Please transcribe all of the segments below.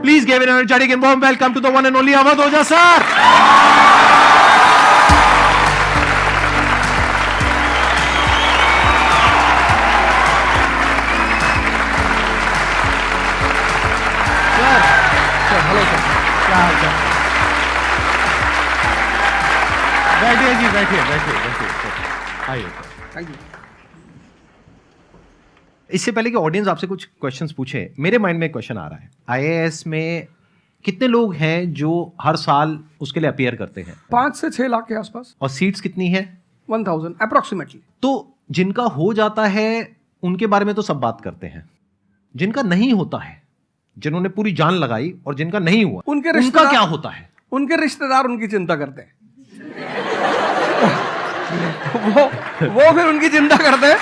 Please give an energetic and warm welcome to the one and only Avadh Oja sir. Sir hello sir, क्या हाल चाल? बैठिए जी, बैठिए। आइए। Thank you. इससे पहले कि ऑडियंस आपसे कुछ क्वेश्चंस पूछे, मेरे माइंड में एक क्वेश्चन आ रहा है। आईएएस में कितने लोग हैं जो हर साल उसके लिए अपीयर करते हैं? 5 से 6 लाख के आसपास। और सीट्स कितनी है? 1000 अप्रोक्सीमेटली। तो जिनका हो जाता है उनके बारे में तो सब बात करते हैं, जिनका नहीं होता है, जिन्होंने पूरी जान लगाई और जिनका नहीं हुआ, उनका क्या होता है? उनके रिश्तेदार उनकी चिंता करते हैं। वो फिर उनकी चिंता करते हैं।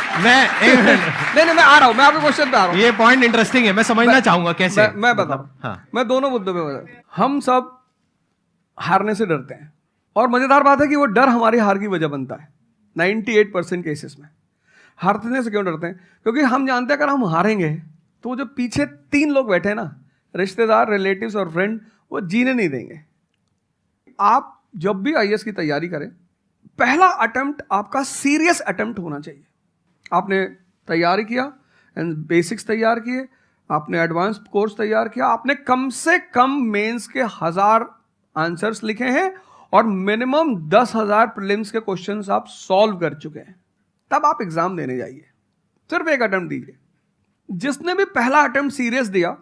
नहीं मैं आ रहा हूं, मैं आपके क्वेश्चन पे आ रहा हूं। ये पॉइंट इंटरेस्टिंग है, मैं समझना चाहूंगा कैसे। मैं बताऊं। हाँ। मैं दोनों मुद्दों पे बता। हम सब हारने से डरते हैं, और मजेदार बात है कि वो डर हमारी हार की वजह बनता है। 98% केसेस में हारने से क्यों डरते हैं? क्योंकि हम जानते हैं अगर हम हारेंगे तो वो जो पीछे 3 लोग बैठे हैं ना, रिश्तेदार, रिलेटिव्स और फ्रेंड, वो जीने नहीं देंगे। आप जब भी आईएएस की तैयारी करें, पहला अटेम्प्ट आपका सीरियस अटेम्प्ट होना चाहिए। आपने तैयारी किया, बेसिक्स तैयार किए, आपने एडवांस कोर्स तैयार किया, आपने कम से कम मेंस के 1000 आंसर्स लिखे हैं और मिनिमम 10,000 प्रीलिम्स के क्वेश्चंस आप सॉल्व कर चुके हैं, तब आप एग्जाम देने जाइए। सिर्फ एक अटेम्प्ट दीजिए। जिसने भी पहला अटेम्प्ट सीरियस दिया,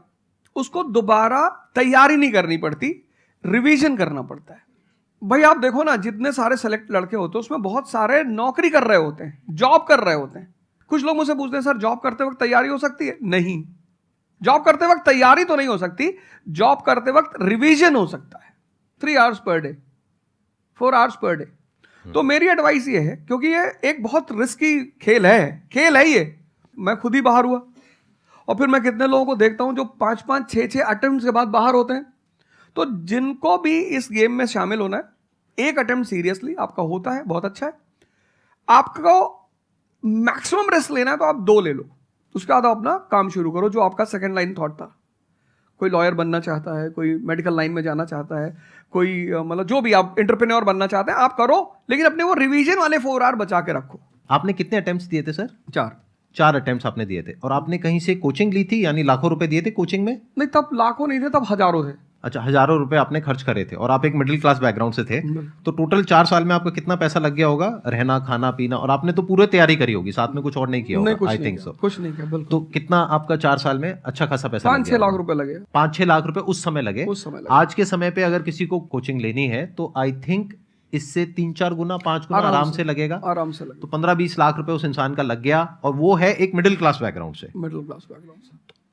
उसको दोबारा तैयारी नहीं करनी पड़ती, रिवीजन करना पड़ता है। भाई आप देखो ना, जितने सारे सेलेक्ट लड़के होते हैं उसमें बहुत सारे नौकरी कर रहे होते हैं, जॉब कर रहे होते हैं। कुछ लोग मुझसे पूछते हैं सर जॉब करते वक्त तैयारी हो सकती है? नहीं, जॉब करते वक्त तैयारी तो नहीं हो सकती, जॉब करते वक्त रिवीजन हो सकता है। 3 hours per day, 4 hours per day. तो मेरी एडवाइस ये है, क्योंकि ये एक बहुत रिस्की खेल है ये। मैं खुद ही बाहर हुआ, और फिर मैं कितने लोगों को देखता हूं जो 5-5, 6-6 अटेम्प्ट के बाद बाहर होते हैं। तो जिनको भी इस गेम में शामिल होना है, एक अटेम्प्ट सीरियसली आपका होता है, बहुत अच्छा है। आपको मैक्सिमम रिस्क लेना है तो आप 2 ले लो, उसके बाद आप अपना काम शुरू करो, जो आपका सेकंड लाइन थॉट था। कोई लॉयर बनना चाहता है, कोई मेडिकल लाइन में जाना चाहता है, कोई मतलब जो भी आप एंटरप्रेन्योर बनना चाहते हैं, आप करो, लेकिन अपने वो रिवीजन वाले 4 hour बचा के रखो। आपने कितने अटेम्प्ट्स दिए थे सर? 4 अटेम्प्ट्स आपने दिए थे। और आपने कहीं से कोचिंग ली थी, यानी लाखों रुपए दिए थे कोचिंग में? नहीं, तब लाखों नहीं थे, तब हजारों थे। अच्छा, हजारों रुपए आपने खर्च करे थे, और आप एक मिडिल क्लास बैकग्राउंड से थे। तो टोटल 4 साल में आपका कितना पैसा लग गया होगा? रहना, खाना, पीना, और आपने तो पूरी तैयारी करी होगी, साथ में कुछ और नहीं किया होगा? I think so. कुछ नहीं किया, बिल्कुल। तो कितना आपका 4 साल में अच्छा खासा पैसा? 5-6 लाख रुपए लगे। 5-6 लाख रुपए उस समय लगे। आज के समय पे अगर किसी को कोचिंग लेनी है तो आई थिंक इससे 3-4 गुना, 5 गुना आराम से लगेगा। आराम से लगेगा। तो 15-20 लाख रुपए उस इंसान का लग गया, और वो है एक मिडिल क्लास बैकग्राउंड से।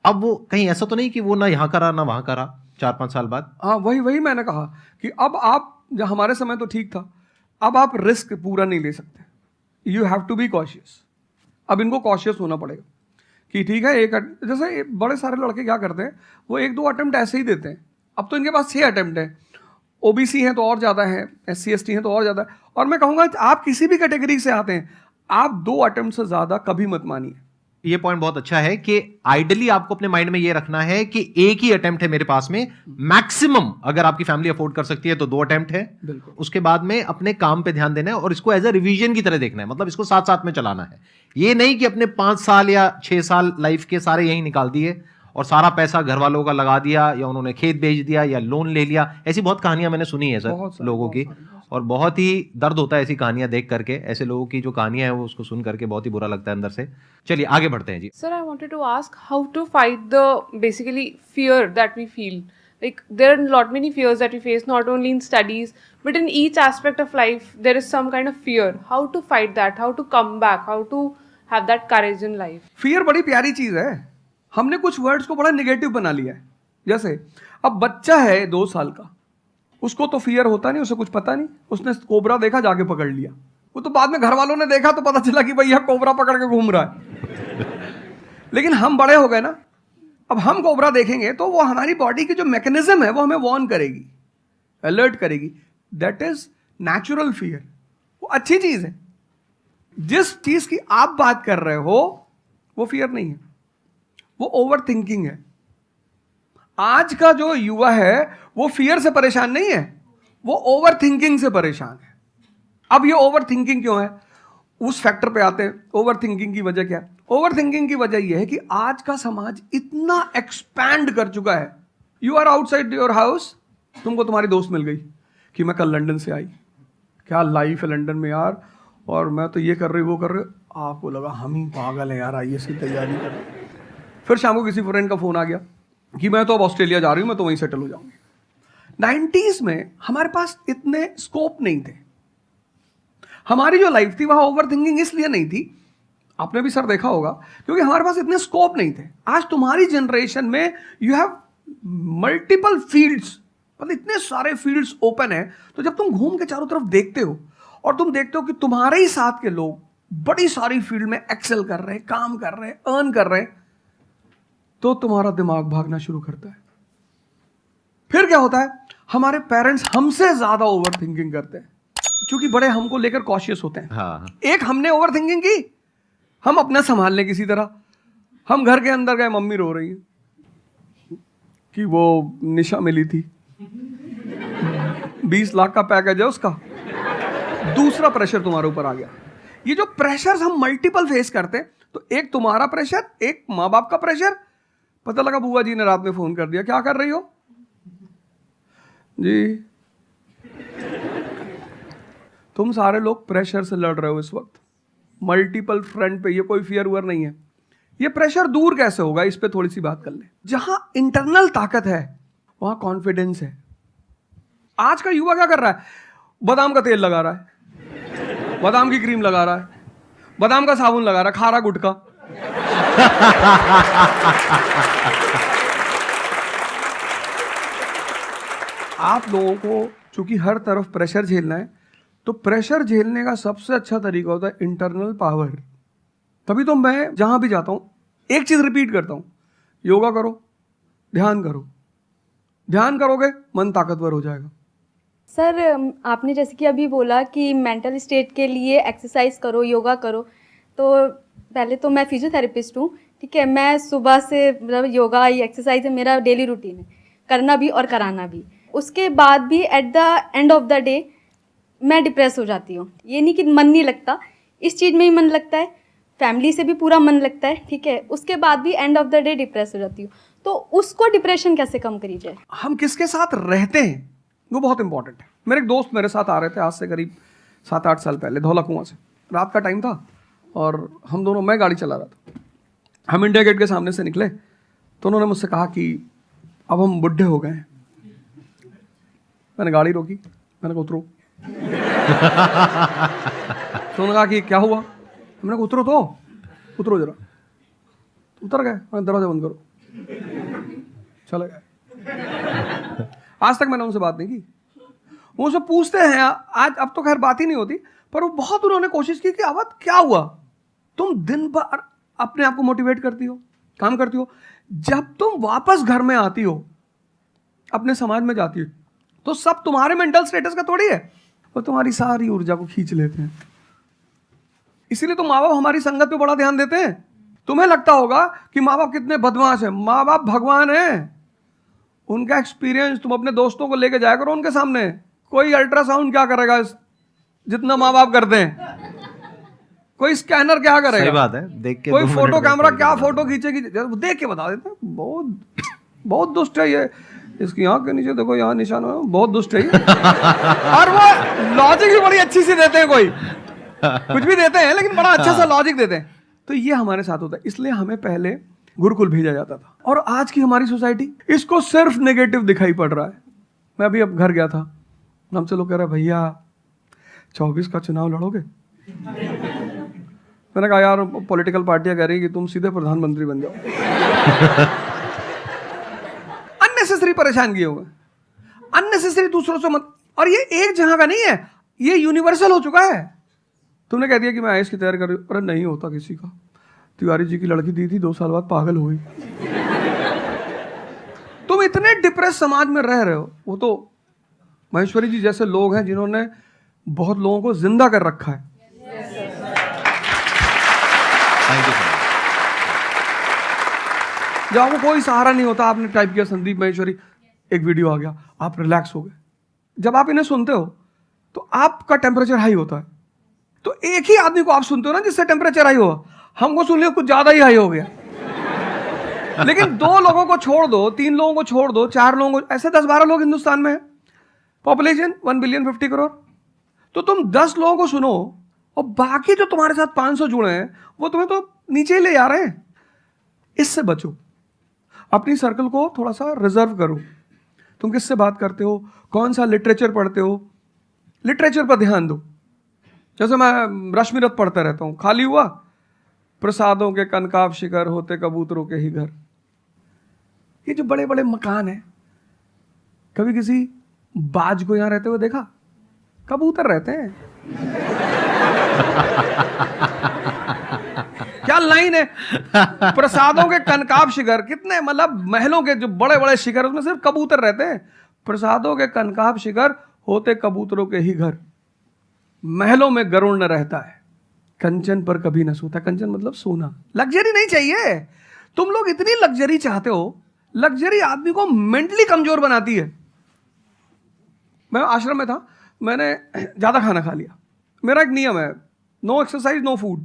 अब वो कहीं ऐसा तो नहीं कि वो ना यहाँ करा ना वहां करा 4-5 साल बाद? हाँ, वही मैंने कहा कि अब आप, जब हमारे समय तो ठीक था, अब आप रिस्क पूरा नहीं ले सकते। You have to be cautious. अब इनको कॉशियस होना पड़ेगा कि ठीक है, जैसे बड़े सारे लड़के क्या करते हैं, वो 1-2 अटेम्प्ट ऐसे ही देते हैं। अब तो इनके पास 6 अटेम्प्ट हैं। ओबीसी हैं तो और ज़्यादा है, SC ST हैं तो और ज़्यादा है। और मैं कहूँगा आप किसी भी कैटेगरी से आते हैं, आप 2 अटेम्प्ट से ज़्यादा कभी मत मानिए। ये पॉइंट बहुत अच्छा है कि आइडियली आपको अपने माइंड में ये रखना है कि एक ही अटेम्प्ट है मेरे पास में, मैक्सिमम अगर आपकी फैमिली अफोर्ड कर सकती है तो 2 अटेम्प्ट है। बिल्कुल। उसके बाद में अपने काम पे ध्यान देना है, और इसको एज अ रिवीजन की तरह देखना है, मतलब इसको साथ साथ में चलाना है। ये नहीं कि अपने 5 साल या 6 साल लाइफ के सारे यही निकाल दिए और सारा पैसा घर वालों का लगा दिया, या उन्होंने खेत बेच दिया, या लोन ले लिया। ऐसी बहुत कहानियां मैंने सुनी है सर लोगों की, और बहुत ही दर्द होता है ऐसी कहानियां देख करके। ऐसे लोगों की जो कहानियां हैं वो उसको सुन करके बहुत ही बुरा लगता है अंदर से। चलिए आगे बढ़ते हैं जी। Sir, I wanted to ask how to fight the basically fear that we feel. Like there are lot many fears that we face, not only in studies but in each aspect of life. There is some kind of fear. How to fight that? How to come back? How to have that courage in life? Fear बड़ी प्यारी चीज है। हमने कुछ words को बड़ा negative बना लिया है। जैसे अब बच्चा है 2 साल का, उसको तो फियर होता नहीं, उसे कुछ पता नहीं, उसने कोबरा देखा, जाके पकड़ लिया। वो तो बाद में घर वालों ने देखा तो पता चला कि भैया कोबरा पकड़ के घूम रहा है। लेकिन हम बड़े हो गए ना, अब हम कोबरा देखेंगे तो वो हमारी बॉडी की जो मैकेनिज्म है वो हमें वार्न करेगी, अलर्ट करेगी। That is natural fear. वो अच्छी चीज है। जिस चीज की आप बात कर रहे हो वो फियर नहीं है, वो ओवर थिंकिंग है। आज का जो युवा है वो फियर से परेशान नहीं है, वो ओवर थिंकिंग से परेशान है। अब ये ओवर थिंकिंग क्यों है, उस फैक्टर पे आते हैं। ओवर थिंकिंग की वजह क्या है? ओवर थिंकिंग की वजह यह है कि आज का समाज इतना एक्सपैंड कर चुका है। You are outside your house, तुमको तुम्हारी दोस्त मिल गई कि मैं कल लंदन से आई, क्या लाइफ है लंदन में यार, और मैं तो ये कर रही वो कर रही। आपको लगा हम ही पागल हैं यार, आईएएस की तैयारी कर रहे। फिर शाम को किसी फ्रेंड का फोन आ गया कि मैं तो अब ऑस्ट्रेलिया जा रही हूँ, मैं तो वहीं सेटल हो जाऊंगी। 90s में हमारे पास इतने स्कोप नहीं थे। हमारी जो लाइफ थी वहां ओवर थिंकिंग इसलिए नहीं थी, आपने भी सर देखा होगा, क्योंकि हमारे पास इतने स्कोप नहीं थे। आज तुम्हारी जनरेशन में यू हैव मल्टीपल फील्ड्स, मतलब इतने सारे फील्ड्स ओपन है। तो जब तुम घूम के चारों तरफ देखते हो और तुम देखते हो कि तुम्हारे ही साथ के लोग बड़ी सारी फील्ड में एक्सेल कर रहे हैं, काम कर रहे हैं, अर्न कर रहे हैं, तो तुम्हारा दिमाग भागना शुरू करता है। फिर क्या होता है, हमारे पेरेंट्स हमसे ज्यादा ओवर थिंकिंग करते हैं, क्योंकि बड़े हमको लेकर कॉशियस होते हैं। हाँ। एक हमने ओवर थिंकिंग की, हम अपना संभाल लें किसी तरह। हम घर के अंदर गए, मम्मी रो रही है कि वो निशा मिली थी, 20 लाख का पैकेज है उसका। दूसरा प्रेशर तुम्हारे ऊपर आ गया। ये जो प्रेशर हम मल्टीपल फेस करते हैं, तो एक तुम्हारा प्रेशर, एक माँ बाप का प्रेशर। पता लगा बुआ जी ने रात में फोन कर दिया, क्या कर रही हो जी? तुम सारे लोग प्रेशर से लड़ रहे हो इस वक्त, मल्टीपल फ्रंट पे। ये कोई फियर उयर नहीं है। ये प्रेशर दूर कैसे होगा, इस पे थोड़ी सी बात कर ले। जहां इंटरनल ताकत है वहां कॉन्फिडेंस है। आज का युवा क्या कर रहा है, बादाम का तेल लगा रहा है, बादाम की क्रीम लगा रहा है, बादाम का साबुन लगा रहा है, खा रहा गुटखा। आप लोगों को चूंकि हर तरफ प्रेशर झेलना है, तो प्रेशर झेलने का सबसे अच्छा तरीका होता है इंटरनल पावर। तभी तो मैं जहां भी जाता हूं एक चीज रिपीट करता हूं, योगा करो, ध्यान करो। ध्यान करोगे मन ताकतवर हो जाएगा। सर, आपने जैसे कि अभी बोला कि मेंटल स्टेट के लिए एक्सरसाइज करो, योगा करो। तो पहले तो मैं फिजियोथेरेपिस्ट हूँ, ठीक है। मैं सुबह से मतलब योगा एक्सरसाइज है मेरा डेली रूटीन है, करना भी और कराना भी। उसके बाद भी at the end of the day मैं डिप्रेस हो जाती हूँ। ये नहीं कि मन नहीं लगता, इस चीज़ में ही मन लगता है, फैमिली से भी पूरा मन लगता है, ठीक है। उसके बाद भी end of the day depress हो जाती हूँ। तो उसको डिप्रेशन कैसे कम करी जाए? हम किसके साथ रहते हैं वो बहुत इंपॉर्टेंट है। मेरे एक दोस्त मेरे साथ आ रहे थे आज से करीब 7-8 साल पहले, धौला कुआं से। रात का टाइम था और हम दोनों, मैं गाड़ी चला रहा था, हम इंडिया गेट के सामने से निकले तो उन्होंने मुझसे कहा कि अब हम बुढ़े हो गए हैं। मैंने गाड़ी रोकी, मैंने कहा उतरो। तो उन्होंने कहा कि क्या हुआ? मैंने कहा उतरो तो, उतरो जरा। उतर गए, मैंने दरवाजा बंद करो, चले गए। आज तक मैंने उनसे बात नहीं की। वो उनसे पूछते हैं आज, अब तो खैर बात ही नहीं होती, पर वो बहुत उन्होंने कोशिश की कि अवध क्या हुआ? तुम दिन भर अपने आप को मोटिवेट करती हो, काम करती हो, जब तुम वापस घर में आती हो, अपने समाज में जाती हो, तो सब तुम्हारे मेंटल स्टेटस का थोड़ी है, वो तुम्हारी सारी ऊर्जा को खींच लेते हैं। इसीलिए तो माँ बाप हमारी संगत पे बड़ा ध्यान देते हैं। तुम्हें लगता होगा कि माँ बाप कितने बदमाश हैं, माँ बाप भगवान हैं। उनका एक्सपीरियंस तुम अपने दोस्तों को लेके जाया करो उनके सामने। कोई अल्ट्रासाउंड क्या करेगा जितना माँ बाप करते हैं, कोई स्कैनर क्या करेगा? सही बात है, देख के कोई 2 मिनट फोटो में कैमरा पता क्या चल फोटो खींचेगी, देख के बता देते हैं। बहुत दुष्ट है ये, इसकी आंख के नीचे देखो यहाँ निशान है, बहुत दुष्ट है ये। और वो लॉजिक भी बड़ी अच्छी सी देते हैं, कोई कुछ भी देते हैं लेकिन बड़ा अच्छा सा लॉजिक देते हैं। तो ये हमारे साथ होता है। इसलिए हमें पहले गुरुकुल भेजा जाता था, और आज की हमारी सोसाइटी इसको सिर्फ नेगेटिव दिखाई पड़ रहा है। मैं अभी अब घर गया था, हमसे लोग कह रहे भैया 24 का चुनाव लड़ोगे? मैंने कहा यार पॉलिटिकल पार्टियां कह रही कि तुम सीधे प्रधानमंत्री बन जाओ। अननेसेसरी परेशान किए हुए, अननेसेसरी दूसरों से मत। और ये एक जगह का नहीं है, ये यूनिवर्सल हो चुका है। तुमने कह दिया कि मैं आईएएस की तैयारी कर रही हूँ, अरे नहीं होता किसी का। तिवारी जी की लड़की दी थी, 2 साल बाद पागल हो गई। तुम इतने डिप्रेस समाज में रह रहे हो। वो तो महेश्वरी जी जैसे लोग हैं जिन्होंने बहुत लोगों को जिंदा कर रखा है। Thank you. जब आपको कोई सहारा नहीं होता, आपने टाइप किया संदीप महेश्वरी, एक वीडियो आ गया, आप रिलैक्स हो गए। जब आप इन्हें सुनते हो तो आपका टेम्परेचर हाई होता है। तो एक ही आदमी को आप सुनते हो ना जिससे टेम्परेचर हाई हुआ, हमको सुन लिया कुछ ज्यादा ही हाई हो गया। लेकिन 2 लोगों को छोड़ दो, 3 लोगों को छोड़ दो, 4 लोगों को, ऐसे 10-12 लोग हिंदुस्तान में है, पॉपुलेशन 1 बिलियन 50 करोड़। तो तुम 10 लोगों को सुनो और बाकी जो तुम्हारे साथ 500 जुड़े हैं वो तुम्हें तो नीचे ही ले जा रहे हैं। इससे बचो, अपनी सर्कल को थोड़ा सा रिजर्व करो। तुम किससे बात करते हो, कौन सा लिटरेचर पढ़ते हो, लिटरेचर पर ध्यान दो। जैसे मैं रश्मिरथ पढ़ता रहता हूँ, खाली हुआ, प्रसादों के कनकाब शिखर होते कबूतरों के ही घर। ये जो बड़े बड़े मकान हैं, कभी किसी बाज को यहां रहते हुए देखा? कबूतर रहते हैं। क्या लाइन है, प्रसादों के कनकाब शिखर, कितने मतलब महलों के जो बड़े बड़े शिखर, उसमें सिर्फ कबूतर रहते हैं। प्रसादों के कनकाब शिखर होते कबूतरों के ही घर, महलों में गरुड़ न रहता है, कंचन पर कभी न सोता। कंचन मतलब सोना। लग्जरी नहीं चाहिए। तुम लोग इतनी लग्जरी चाहते हो, लग्जरी आदमी को मेंटली कमजोर बनाती है। मैं आश्रम में था, मैंने ज़्यादा खाना खा लिया। मेरा एक नियम है, नो एक्सरसाइज नो फूड।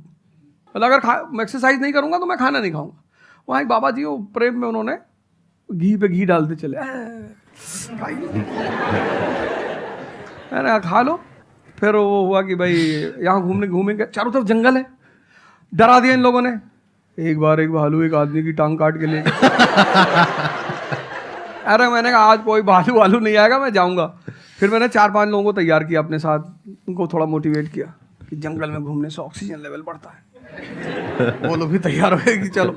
मतलब अगर मैं एक्सरसाइज नहीं करूँगा तो मैं खाना नहीं खाऊंगा। वहाँ एक बाबा जी, वो प्रेम में उन्होंने घी पे घी डालते चले, मैंने खा लो। फिर वो हुआ कि भाई यहाँ घूमेंगे, चारों तरफ जंगल है, डरा दिया इन लोगों ने। एक बार एक भालू एक आदमी की टांग काट के ले अरे मैंने कहा आज कोई भालू नहीं आएगा, मैं जाऊंगा। फिर मैंने 4-5 लोगों को तैयार किया अपने साथ, उनको थोड़ा मोटिवेट किया कि जंगल में घूमने से ऑक्सीजन लेवल बढ़ता है। वो लोग भी तैयार हो गए कि चलो।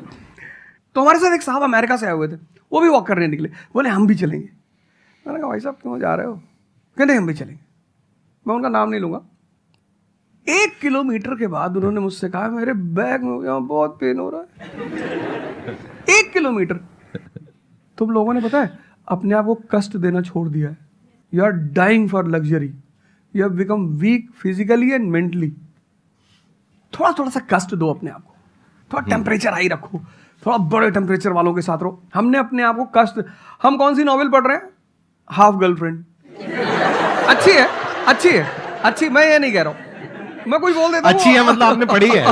तो हमारे साथ एक साहब अमेरिका से आए हुए थे, वो भी वॉक करने निकले, बोले हम भी चलेंगे। मैंने कहा भाई साहब क्यों जा रहे हो? कहते हम भी चलेंगे। मैं उनका नाम नहीं लूंगा। 1 किलोमीटर के बाद उन्होंने मुझसे कहा मेरे बैग में यहाँ बहुत पेन हो रहा है। 1 किलोमीटर। तुम लोगों ने पता है अपने आप को कष्ट देना छोड़ दिया है। You are dying for luxury, you have become weak physically and mentally. थोड़ा सा कष्ट दो अपने आप को, थोड़ा टेम्परेचर हाई रखो, थोड़ा बड़े टेम्परेचर वालों के साथ रहो। हमने अपने आप को कष्ट, हम कौन सी नॉवेल पढ़ रहे हैं? Half girlfriend. अच्छी है, अच्छी है, अच्छी, मैं ये नहीं कह रहा हूं, मैं कुछ बोल देता हूं। अच्छी है मतलब आपने पढ़ी है।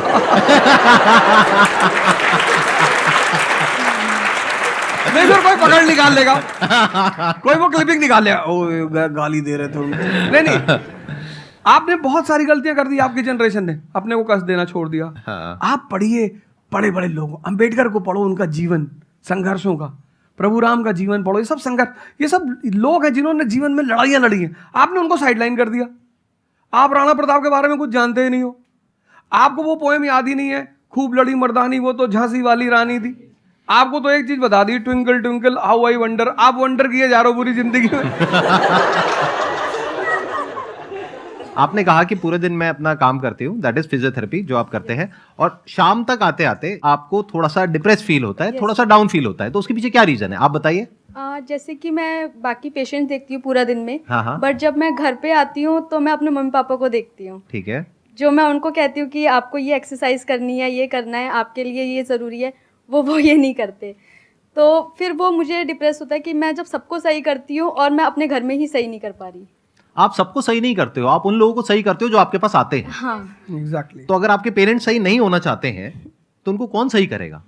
नहीं फिर कोई पकड़ निकाल लेगा, कोई वो क्लिपिंग निकाल लेगा, ओ गाली दे रहे थे। नहीं, आपने बहुत सारी गलतियां कर दी, आपकी जनरेशन ने अपने को कष्ट देना छोड़ दिया। हाँ। आप पढ़िए बड़े बड़े लोगों, अंबेडकर को पढ़ो, उनका जीवन संघर्षों का, प्रभु राम का जीवन पढ़ो। ये सब संघर्ष, ये सब लोग हैं जिन्होंने जीवन में लड़ाइयां लड़ी हैं। आपने उनको साइडलाइन कर दिया। आप राणा प्रताप के बारे में कुछ जानते ही नहीं हो, आपको वो पोएम याद ही नहीं है, खूब लड़ी मर्दानी वो तो झांसी वाली रानी थी। आपको तो एक चीज बता दी, twinkle twinkle how I wonder. आप वंडर किए जा रहे हो पूरी जिंदगी में। आपने कहा कि पूरे दिन मैं अपना काम करती हूँ, दैट इज फिजियोथेरेपी जो आप करते हैं, और शाम तक आते आते आपको थोड़ा सा डिप्रेस फील होता है, थोड़ा सा डाउन फील होता है, तो उसके पीछे क्या रीजन है आप बताइए। जैसे कि मैं बाकी पेशेंट देखती हूँ पूरा दिन में, हाँ। बट जब मैं घर पे आती हूँ तो मैं अपने मम्मी पापा को देखती हूँ। ठीक है। जो मैं उनको कहती हूँ कि आपको ये एक्सरसाइज करनी है, ये करना है, आपके लिए ये ज़रूरी है, वो ये नहीं करते। तो फिर वो मुझे डिप्रेस होता है कि मैं जब सबको सही करती हूँ और मैं अपने घर में ही सही नहीं कर पा रही। आप सबको सही नहीं करते हो, आप उन लोगों को सही करते हो जो आपके पास आते हैं। हाँ एग्जैक्टली। तो अगर आपके पेरेंट्स सही नहीं होना चाहते हैं तो उनको कौन सही करेगा?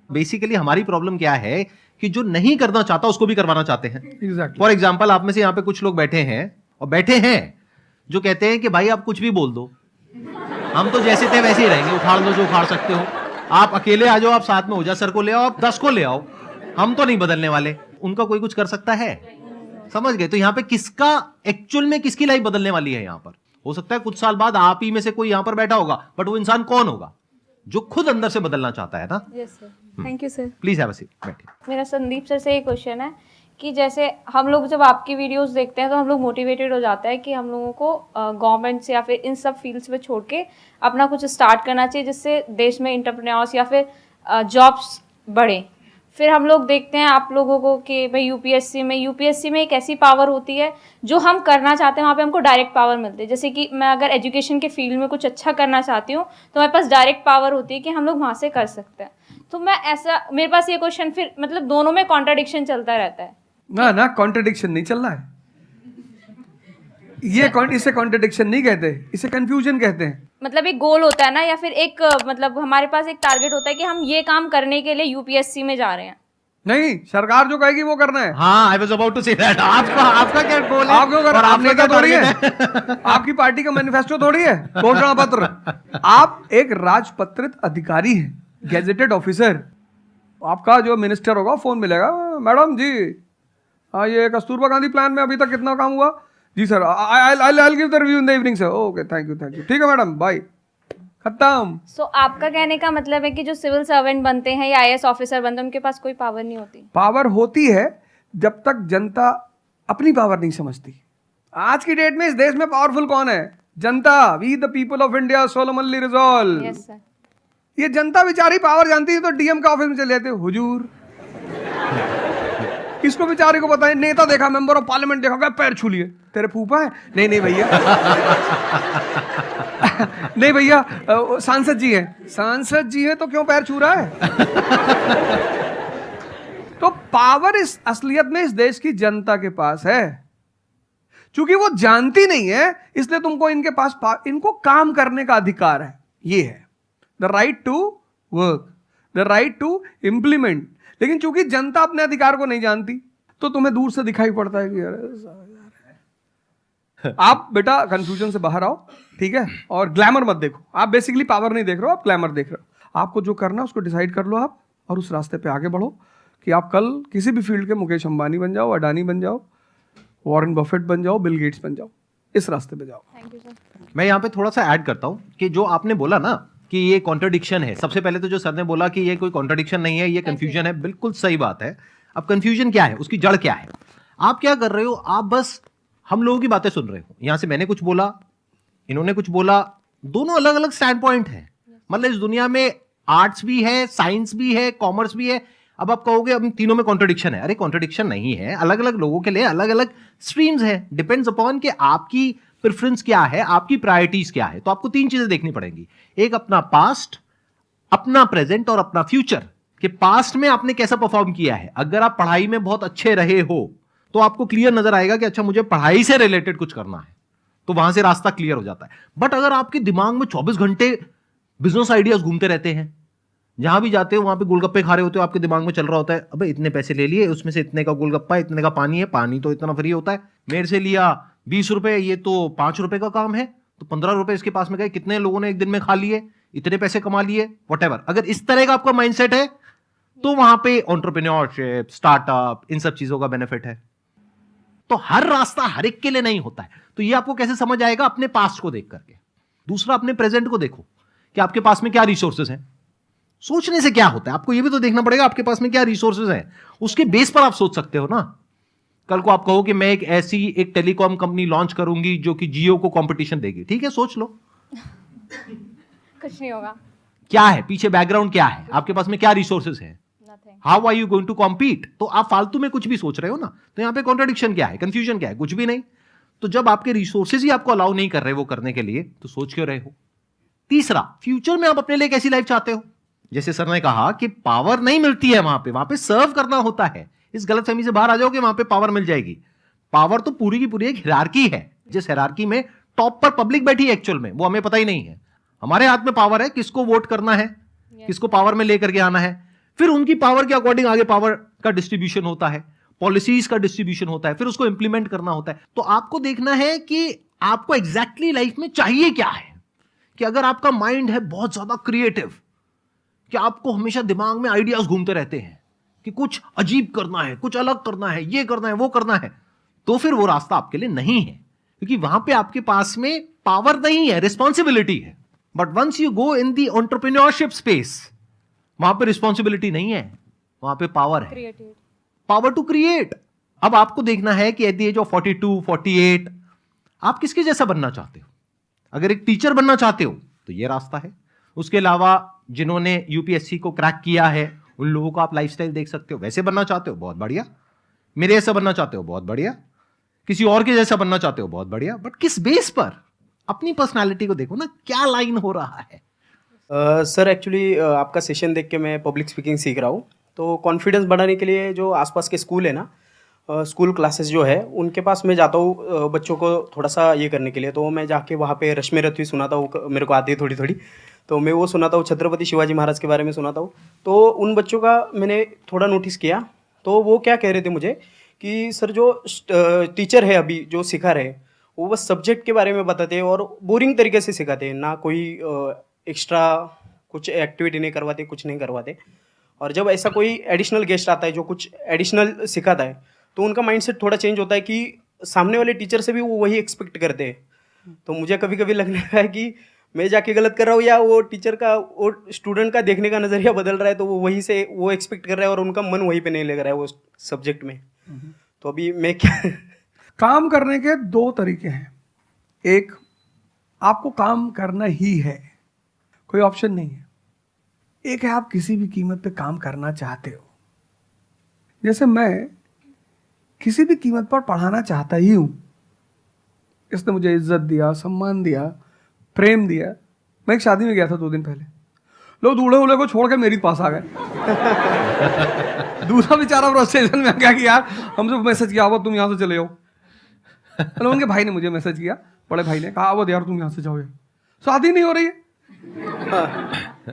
बेसिकली हमारी प्रॉब्लम क्या है कि जो नहीं करना चाहता उसको भी करवाना चाहते हैं। एग्जैक्टली। फॉर एग्जाम्पल, आप में से यहाँ पे कुछ लोग बैठे हैं और बैठे हैं जो कहते हैं कि भाई आप कुछ भी बोल दो, हम तो जैसे थे वैसे ही रहेंगे, उखाड़ लो जो उखाड़ सकते हो, आप अकेले आ जाओ, आप साथ में ओझा सर को ले आओ, आप 10 को ले आओ, हम तो नहीं बदलने वाले। उनका कोई कुछ कर सकता है? समझ गए? तो यहाँ पे किसका एक्चुअल में किसकी लाइफ बदलने वाली है? यहाँ पर हो सकता है कुछ साल बाद आप ही में से कोई यहाँ पर बैठा होगा, बट वो इंसान कौन होगा? जो खुद अंदर से बदलना चाहता है ना। Yes sir, thank you sir. Please have a seat, बैठिए। मेरा संदीप सर से एक क्वेश्चन है कि जैसे हम लोग जब आपकी वीडियोस देखते हैं तो हम लोग मोटिवेटेड हो जाता है कि हम लोगों को गवर्नमेंट से या फिर इन सब फील्ड्स में छोड़ के अपना कुछ स्टार्ट करना चाहिए जिससे देश में एंटरप्रेन्योर्स या फिर जॉब्स बढ़े। फिर हम लोग देखते हैं आप लोगों को कि भाई यूपीएससी में एक ऐसी पावर होती है जो हम करना चाहते हैं वहाँ पे हमको डायरेक्ट पावर मिलती है। जैसे कि मैं अगर एजुकेशन के फील्ड में कुछ अच्छा करना चाहती हूँ तो हमारे पास डायरेक्ट पावर होती है कि हम लोग वहाँ से कर सकते हैं। तो मैं ऐसा, मेरे पास ये क्वेश्चन फिर मतलब दोनों में कॉन्ट्राडिक्शन चलता रहता है। ना कॉन्ट्रडिक्शन नहीं चल रहा है, इसे कॉन्ट्रडिक्शन नहीं कहते, इसे कंफ्यूजन कहते हैं। मतलब एक गोल होता है ना, या फिर एक मतलब हमारे पास एक टारगेट होता है कि हम ये काम करने के लिए यूपीएससी में जा रहे हैं। नहीं, सरकार जो कहेगी वो करना है। हाँ, I was about to say that. आपका क्या गोल है? आप क्यों कर, और आप आपका नेता क्या थोड़ी है, target है? आपकी पार्टी का मैनिफेस्टो थोड़ी है, घोषणा पत्र। आप एक राजपत्रित अधिकारी हैं, गैजेटेड ऑफिसर। आपका जो मिनिस्टर होगा फोन मिलेगा, मैडम जी ये कस्तूरबा गांधी प्लान में अभी तक कितना काम हुआ? जी sir, I give the review in the evening sir. Okay, thank you, ठीक है मैडम, बाय, खत्म। सो आपका कहने का मतलब है कि जो सिविल सर्वेंट बनते हैं या आईएएस ऑफिसर बनते हैं उनके पास कोई पावर नहीं होती? पावर होती है जब तक जनता अपनी पावर नहीं समझती। आज की डेट में इस देश में पावरफुल कौन है? जनता। We the people of India solemnly resolve. Yes sir. ये जनता बेचारी पावर जानती है तो डीएम का ऑफिस में चले जाते, हुजूर किसको बेचारे को पता है? नेता देखा, मेंबर ऑफ पार्लियामेंट देखा, क्या पैर छू लिए, तेरे फूफा है? नहीं भैया नहीं भैया, सांसद जी हैं। सांसद जी हैं तो क्यों पैर छू रहा है? तो पावर इस असलियत में इस देश की जनता के पास है। चूंकि वो जानती नहीं है, इसलिए तुमको इनके पास इनको काम करने का अधिकार है। ये है the right to work, the right to implement. लेकिन चूंकि जनता अपने अधिकार को नहीं जानती, तो तुम्हें दूर से दिखाई पड़ता है कि अरे आप बेटा कंफ्यूजन से बाहर आओ, ठीक है? और ग्लैमर मत देखो। आप बेसिकली पावर नहीं देख रहे हो, आप ग्लैमर देख रहे हो। आपको जो करना है उसको डिसाइड कर लो आप, और उस रास्ते पे आगे बढ़ो कि आप कल किसी भी फील्ड के मुकेश अंबानी बन जाओ, अडानी बन जाओ, वॉरेन बफेट बन जाओ, बिल गेट्स बन जाओ। इस रास्ते पे जाओ। Thank you sir. मैं यहाँ पे थोड़ा सा ऐड करता हूँ कि जो आपने बोला ना कि ये कॉन्ट्रडिक्शन है, सबसे पहले तो जो सर ने बोला कि ये कोई कॉन्ट्रडिक्शन नहीं है, ये कंफ्यूजन है, बिल्कुल सही बात है। अब कंफ्यूजन क्या है, उसकी जड़ क्या है? आप क्या कर रहे हो? आप बस हम लोगों की बातें सुन रहे हो। यहां से मैंने कुछ बोला, इन्होंने कुछ बोला, दोनों अलग अलग स्टैंड पॉइंट है। मतलब इस दुनिया में आर्ट्स भी है, साइंस भी है, कॉमर्स भी है। अब आप कहोगे अब तीनों में कॉन्ट्रडिक्शन है। अरे कॉन्ट्रडिक्शन नहीं है, अलग अलग लोगों के लिए अलग अलग स्ट्रीम्स है। डिपेंड्स अपॉन कि आपकी प्रेफरेंस क्या है, आपकी प्रायोरिटीज क्या है। तो आपको तीन चीजें देखनी पड़ेंगी, एक अपना पास्ट, अपना प्रेजेंट और अपना फ्यूचर। कि पास्ट में आपने कैसा परफॉर्म किया है। अगर आप पढ़ाई में बहुत अच्छे रहे हो तो आपको क्लियर नजर आएगा कि अच्छा मुझे पढ़ाई से रिलेटेड कुछ करना है, तो वहां से रास्ता क्लियर हो जाता है। बट अगर आपके दिमाग में 24 घंटे बिजनेस आइडियाज घूमते रहते हैं, जहां भी जाते हो वहां पे गोलगप्पे खा रहे होते हो, आपके दिमाग में चल रहा होता है अबे इतने पैसे ले लिए, उसमें से इतने का गोलगप्पा, इतने का पानी है, पानी तो इतना फ्री होता है, मेरे से लिया 20 रुपए, ये तो 5 रुपए का काम है, तो 15 रुपए इसके पास में गए, कितने लोगों ने एक दिन में खा लिए, इतने पैसे कमा लिए, व्हाटएवर। अगर इस तरह का आपका माइंडसेट है तो वहां पे एंटरप्रेन्योरशिप, स्टार्टअप, इन सब चीजों का बेनिफिट है। तो हर रास्ता हर एक के लिए नहीं होता है। तो ये आपको कैसे समझ आएगा? अपने पास्ट को देख करके। दूसरा, अपने प्रेजेंट को देखो कि आपके पास में क्या रिसोर्सेज हैं। सोचने से क्या होता है, आपको ये भी तो देखना पड़ेगा आपके पास में क्या रिसोर्सेज हैं। उसके बेस पर आप सोच सकते हो ना। कल को आप कहो कि मैं एक टेलीकॉम कंपनी लॉन्च करूंगी जो कि जियो को कंपटीशन देगी, ठीक है, सोच लो। कुछ नहीं होगा। क्या है पीछे, बैकग्राउंड क्या है, आपके पास में क्या रिसोर्सेज हैं, how are you going to compete. तो आप फालतू में कुछ भी सोच रहे हो ना। तो यहां पे कॉन्ट्रडिक्शन क्या है, कंफ्यूजन क्या है? कुछ भी नहीं। तो जब आपके रिसोर्सेज ही आपको अलाउ नहीं कर रहे वो करने के लिए, तो सोच क्यों रहे हो? तीसरा, फ्यूचर में आप अपने लिए कैसी लाइफ चाहते हो? जैसे सर ने कहा कि पावर नहीं मिलती है वहां पे सर्व करना होता है। इस गलतफहमी से बाहर आ जाओ कि वहां पे पावर मिल जाएगी। पावर तो पूरी की पूरी एक हिरार्की है, जिस हिरार्की में टॉप पर पब्लिक बैठी है एक्चुअल में, वो हमें पता ही नहीं है। हमारे हाथ में पावर है, किसको वोट करना है, किसको पावर में लेकर के आना है। फिर उनकी पावर के अकॉर्डिंग आगे पावर का डिस्ट्रीब्यूशन होता है, पॉलिसीज का डिस्ट्रीब्यूशन होता है, फिर उसको इंप्लीमेंट करना होता है। तो आपको देखना है कि आपको एग्जैक्टली लाइफ में चाहिए क्या है। कि अगर आपका माइंड है बहुत ज्यादा क्रिएटिव, कि आपको हमेशा दिमाग में आइडियाज घूमते रहते हैं कि कुछ अजीब करना है, कुछ अलग करना है, ये करना है, वो करना है, तो फिर वो रास्ता आपके लिए नहीं है। क्योंकि वहां पे आपके पास में पावर नहीं है, रिस्पॉन्सिबिलिटी है। But once you go in the entrepreneurship space, वहां पे रिस्पॉन्सिबिलिटी नहीं है, वहां पे पावर है, पावर टू क्रिएट। अब आपको देखना है कि एट द एज ऑफ 42, 48 आप किसके जैसा बनना चाहते हो। अगर एक टीचर बनना चाहते हो तो ये रास्ता है। उसके अलावा जिन्होंने यूपीएससी को क्रैक किया है उन लोगों का आप लाइफस्टाइल देख सकते हो। वैसे बनना चाहते हो, बहुत बढ़िया। मेरे जैसा बनना चाहते हो, बहुत बढ़िया। किसी और के जैसा बनना चाहते हो, बहुत बढ़िया। बट किस बेस पर? अपनी पर्सनालिटी को देखो ना, क्या लाइन हो रहा है। सर एक्चुअली आपका सेशन देख के मैं पब्लिक स्पीकिंग सीख रहा हूँ। तो कॉन्फिडेंस बढ़ाने के लिए जो आसपास के स्कूल है ना, स्कूल क्लासेस जो है उनके पास मैं जाता हूँ बच्चों को थोड़ा सा ये करने के लिए। तो मैं जाके वहाँ पे रश्मि रथी सुनाता हूँ, मेरे को आती है थोड़ी थोड़ी, तो मैं वो सुनाता हूँ। छत्रपति शिवाजी महाराज के बारे में सुनाता हूँ। तो उन बच्चों का मैंने थोड़ा नोटिस किया, तो वो क्या कह रहे थे मुझे कि सर जो टीचर है अभी जो सिखा रहे हैं वो बस सब्जेक्ट के बारे में बताते हैं और बोरिंग तरीके से सिखाते हैं, ना कोई एक्स्ट्रा कुछ एक्टिविटी नहीं करवाते, कुछ नहीं करवाते। और जब ऐसा कोई एडिशनल गेस्ट आता है जो कुछ एडिशनल सिखाता है तो उनका माइंडसेट थोड़ा चेंज होता है कि सामने वाले टीचर से भी वो वही एक्सपेक्ट करते हैं। तो मुझे कभी कभी लगने लगा है कि मैं जाके गलत कर रहा हूँ या वो टीचर का वो स्टूडेंट का देखने का नज़रिया बदल रहा है, तो वो वही से वो एक्सपेक्ट कर रहा है और उनका मन वहीं पे नहीं लग रहा है वो सब्जेक्ट में। तो अभी मैं क्या काम करने के दो तरीके हैं। एक, आपको काम करना ही है, कोई ऑप्शन नहीं है। एक है आप किसी भी कीमत पे काम करना चाहते हो। जैसे मैं किसी भी कीमत पर पढ़ाना चाहता ही हूं। इसने मुझे इज्जत दिया, सम्मान दिया, प्रेम दिया। मैं एक शादी में गया था 2 दिन पहले, लोग दूल्हे उल्हे को छोड़ के मेरे पास आ गए। दूसरा बेचारा फ्रस्ट्रेशन में आ गया कि यार हमसे मैसेज किया हुआ तुम यहाँ से चले जाओ। मतलब उनके भाई ने मुझे मैसेज किया, बड़े भाई ने कहा वो यार तुम यहाँ से जाओ, शादी नहीं हो रही है।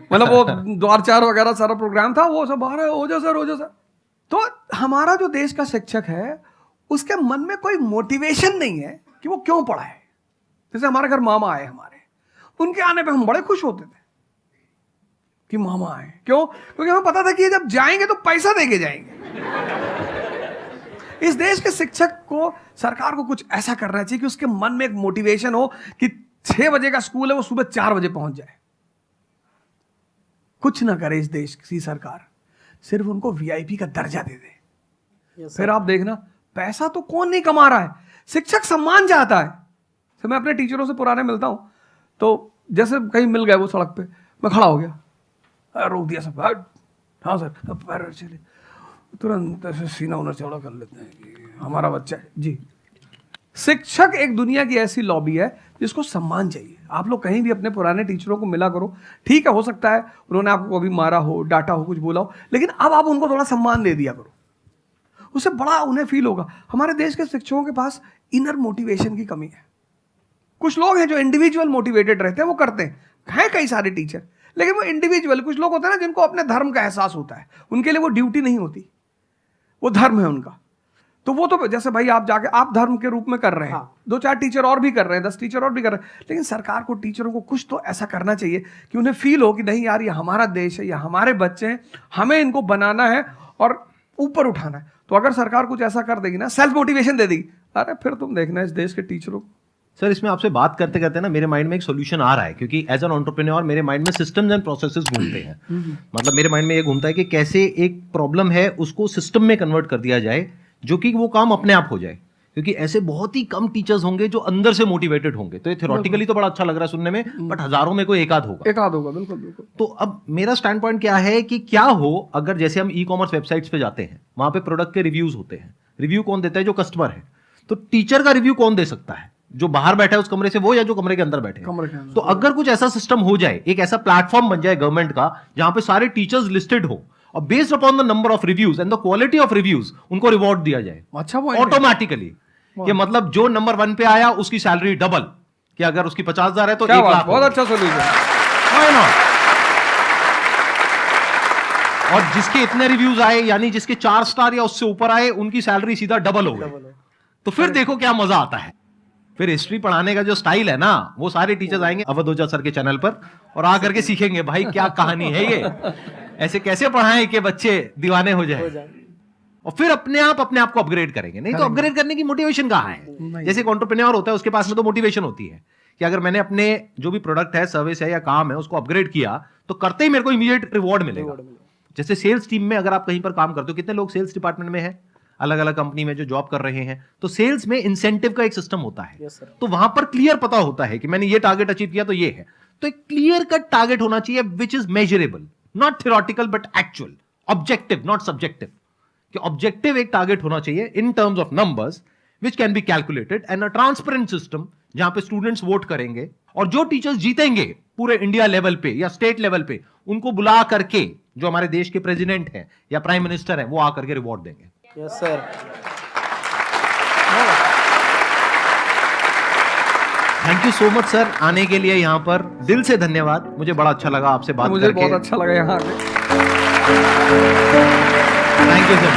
मतलब वो द्वार चार वगैरह सारा प्रोग्राम था, वो सब बाहर हो जा सर। तो हमारा जो देश का शिक्षक है उसके मन में कोई मोटिवेशन नहीं है कि वो क्यों पढ़ाए। जैसे हमारे घर मामा आए, हमारे उनके आने पे हम बड़े खुश होते थे कि मामा आए। क्यों? क्योंकि हमें पता था कि ये जब जाएंगे तो पैसा देके जाएंगे। इस देश के शिक्षक को, सरकार को कुछ ऐसा करना चाहिए कि उसके मन में एक मोटिवेशन हो कि 6 बजे का स्कूल है वो सुबह 4 बजे पहुंच जाए। कुछ ना करे इस देश की सरकार, सिर्फ उनको वीआईपी का दर्जा दे दे। फिर आप देखना, पैसा तो कौन नहीं कमा रहा है, शिक्षक सम्मान चाहता है। तो मैं अपने टीचरों से पुराने मिलता हूं, तो जैसे कहीं मिल गए वो सड़क पे, मैं खड़ा हो गया, रोक दिया सब, हाँ सर, पैर चले, तुरंत ऐसे सीना उन्हें चौड़ा कर लेते हैं कि हमारा बच्चा है जी। शिक्षक एक दुनिया की ऐसी लॉबी है जिसको सम्मान चाहिए। आप लोग कहीं भी अपने पुराने टीचरों को मिला करो, ठीक है, हो सकता है उन्होंने आपको कभी मारा हो, डांटा हो, कुछ बोला हो, लेकिन अब आप उनको थोड़ा सम्मान दे दिया करो, उससे बड़ा उन्हें फील होगा। हमारे देश के शिक्षकों के पास इनर मोटिवेशन की कमी है। कुछ लोग हैं जो इंडिविजुअल मोटिवेटेड रहते हैं, वो करते हैं कई सारे टीचर, लेकिन वो इंडिविजुअल। कुछ लोग होते हैं ना जिनको अपने धर्म का एहसास होता है, उनके लिए वो ड्यूटी नहीं होती, वो धर्म है उनका। तो वो तो जैसे भाई आप जाके आप धर्म के रूप में कर रहे हैं, 2-4 टीचर और भी कर रहे हैं, 10 टीचर और भी कर रहे हैं, लेकिन सरकार को टीचरों को कुछ तो ऐसा करना चाहिए कि उन्हें फील हो कि नहीं यार ये हमारा देश है, ये हमारे बच्चे हैं, हमें इनको बनाना है और ऊपर उठाना है। तो अगर सरकार कुछ ऐसा कर देगी ना, सेल्फ मोटिवेशन दे देगी, अरे फिर तुम देखना इस देश के टीचरों को। सर इसमें आपसे बात करते करते ना मेरे माइंड में एक सॉल्यूशन आ रहा है, क्योंकि एज एन एंटरप्रेन्योर मेरे माइंड में सिस्टम्स एंड प्रोसेसेस घूमते हैं। मतलब मेरे माइंड में ये घूमता है कि कैसे एक प्रॉब्लम है उसको सिस्टम में कन्वर्ट कर दिया जाए, जो कि वो काम अपने आप हो जाए। क्योंकि ऐसे बहुत ही कम टीचर्स होंगे जो अंदर से मोटिवेटेड होंगे। तो ये थ्योरेटिकली तो बड़ा अच्छा लग रहा है सुनने में, बट हजारों में कोई एक आध होगा। बिल्कुल बिल्कुल। तो अब मेरा स्टैंड पॉइंट क्या है कि क्या हो अगर जैसे हम ई-कॉमर्स वेबसाइट्स पे जाते हैं, वहां पे प्रोडक्ट के रिव्यूज होते हैं। रिव्यू कौन देता है? जो कस्टमर है। तो टीचर का रिव्यू कौन दे सकता है? जो बाहर बैठा है उस कमरे से वो, या जो कमरे के अंदर बैठे हैं। तो अगर कुछ ऐसा सिस्टम हो जाए, एक ऐसा प्लेटफॉर्म बन जाए गवर्नमेंट का जहां पे सारे टीचर्स लिस्टेड हो और based upon the number of reviews and the quality of reviews उनको रिवॉर्ड दिया जाए अच्छा ऑटोमेटिकली। कि मतलब जो नंबर 1 पे आया उसकी सैलरी डबल, कि अगर उसकी 50,000 है तो 1 लाख। बहुत अच्छा सोल्यूशन। और जिसके इतने रिव्यूज आए, यानी जिसके 4 स्टार या उससे ऊपर आए, उनकी सैलरी सीधा डबल हो गई। तो फिर देखो क्या मजा आता है। फिर हिस्ट्री पढ़ाने का जो स्टाइल है ना, वो सारे टीचर्स आएंगे अवध ओझा सर के चैनल पर और आकर के सीखेंगे भाई क्या कहानी है ये, ऐसे कैसे पढ़ाएं कि बच्चे दीवाने हो जाए। और फिर अपने आप को अपग्रेड करेंगे। नहीं तो अपग्रेड करने की मोटिवेशन कहाँ है? जैसे एक एंटरप्रेन्योर होता है, उसके पास में तो मोटिवेशन होती है कि अगर मैंने अपने जो भी प्रोडक्ट है, सर्विस है या काम है, उसको अपग्रेड किया तो करते ही मेरे को इमीडिएट रिवॉर्ड मिलेगा। जैसे सेल्स टीम में अगर आप कहीं पर काम करते हो, कितने लोग सेल्स डिपार्टमेंट में है, अलग अलग कंपनी में जो जॉब कर रहे हैं, तो सेल्स में इंसेंटिव का एक सिस्टम होता है। तो वहां पर क्लियर पता होता है कि मैंने ये टारगेट अचीव किया तो ये है। तो एक क्लियर कट टारगेट होना चाहिए which is measurable, not theoretical but actual, objective not subjective. कि ऑब्जेक्टिव एक टारगेट होना चाहिए in terms of numbers which can be calculated, and a transparent system जहां पे स्टूडेंट्स वोट करेंगे और जो टीचर्स जीतेंगे पूरे इंडिया लेवल पे या स्टेट लेवल पे, उनको बुला करके जो हमारे देश के प्रेसिडेंट हैं या प्राइम मिनिस्टर हैं वो आकर के रिवॉर्ड देंगे। Yes sir. Thank you so much sir आने के लिए यहाँ पर, दिल से धन्यवाद। मुझे बड़ा अच्छा लगा आपसे बात मुझे करके। बहुत अच्छा लगा यहाँ आके। Thank you sir.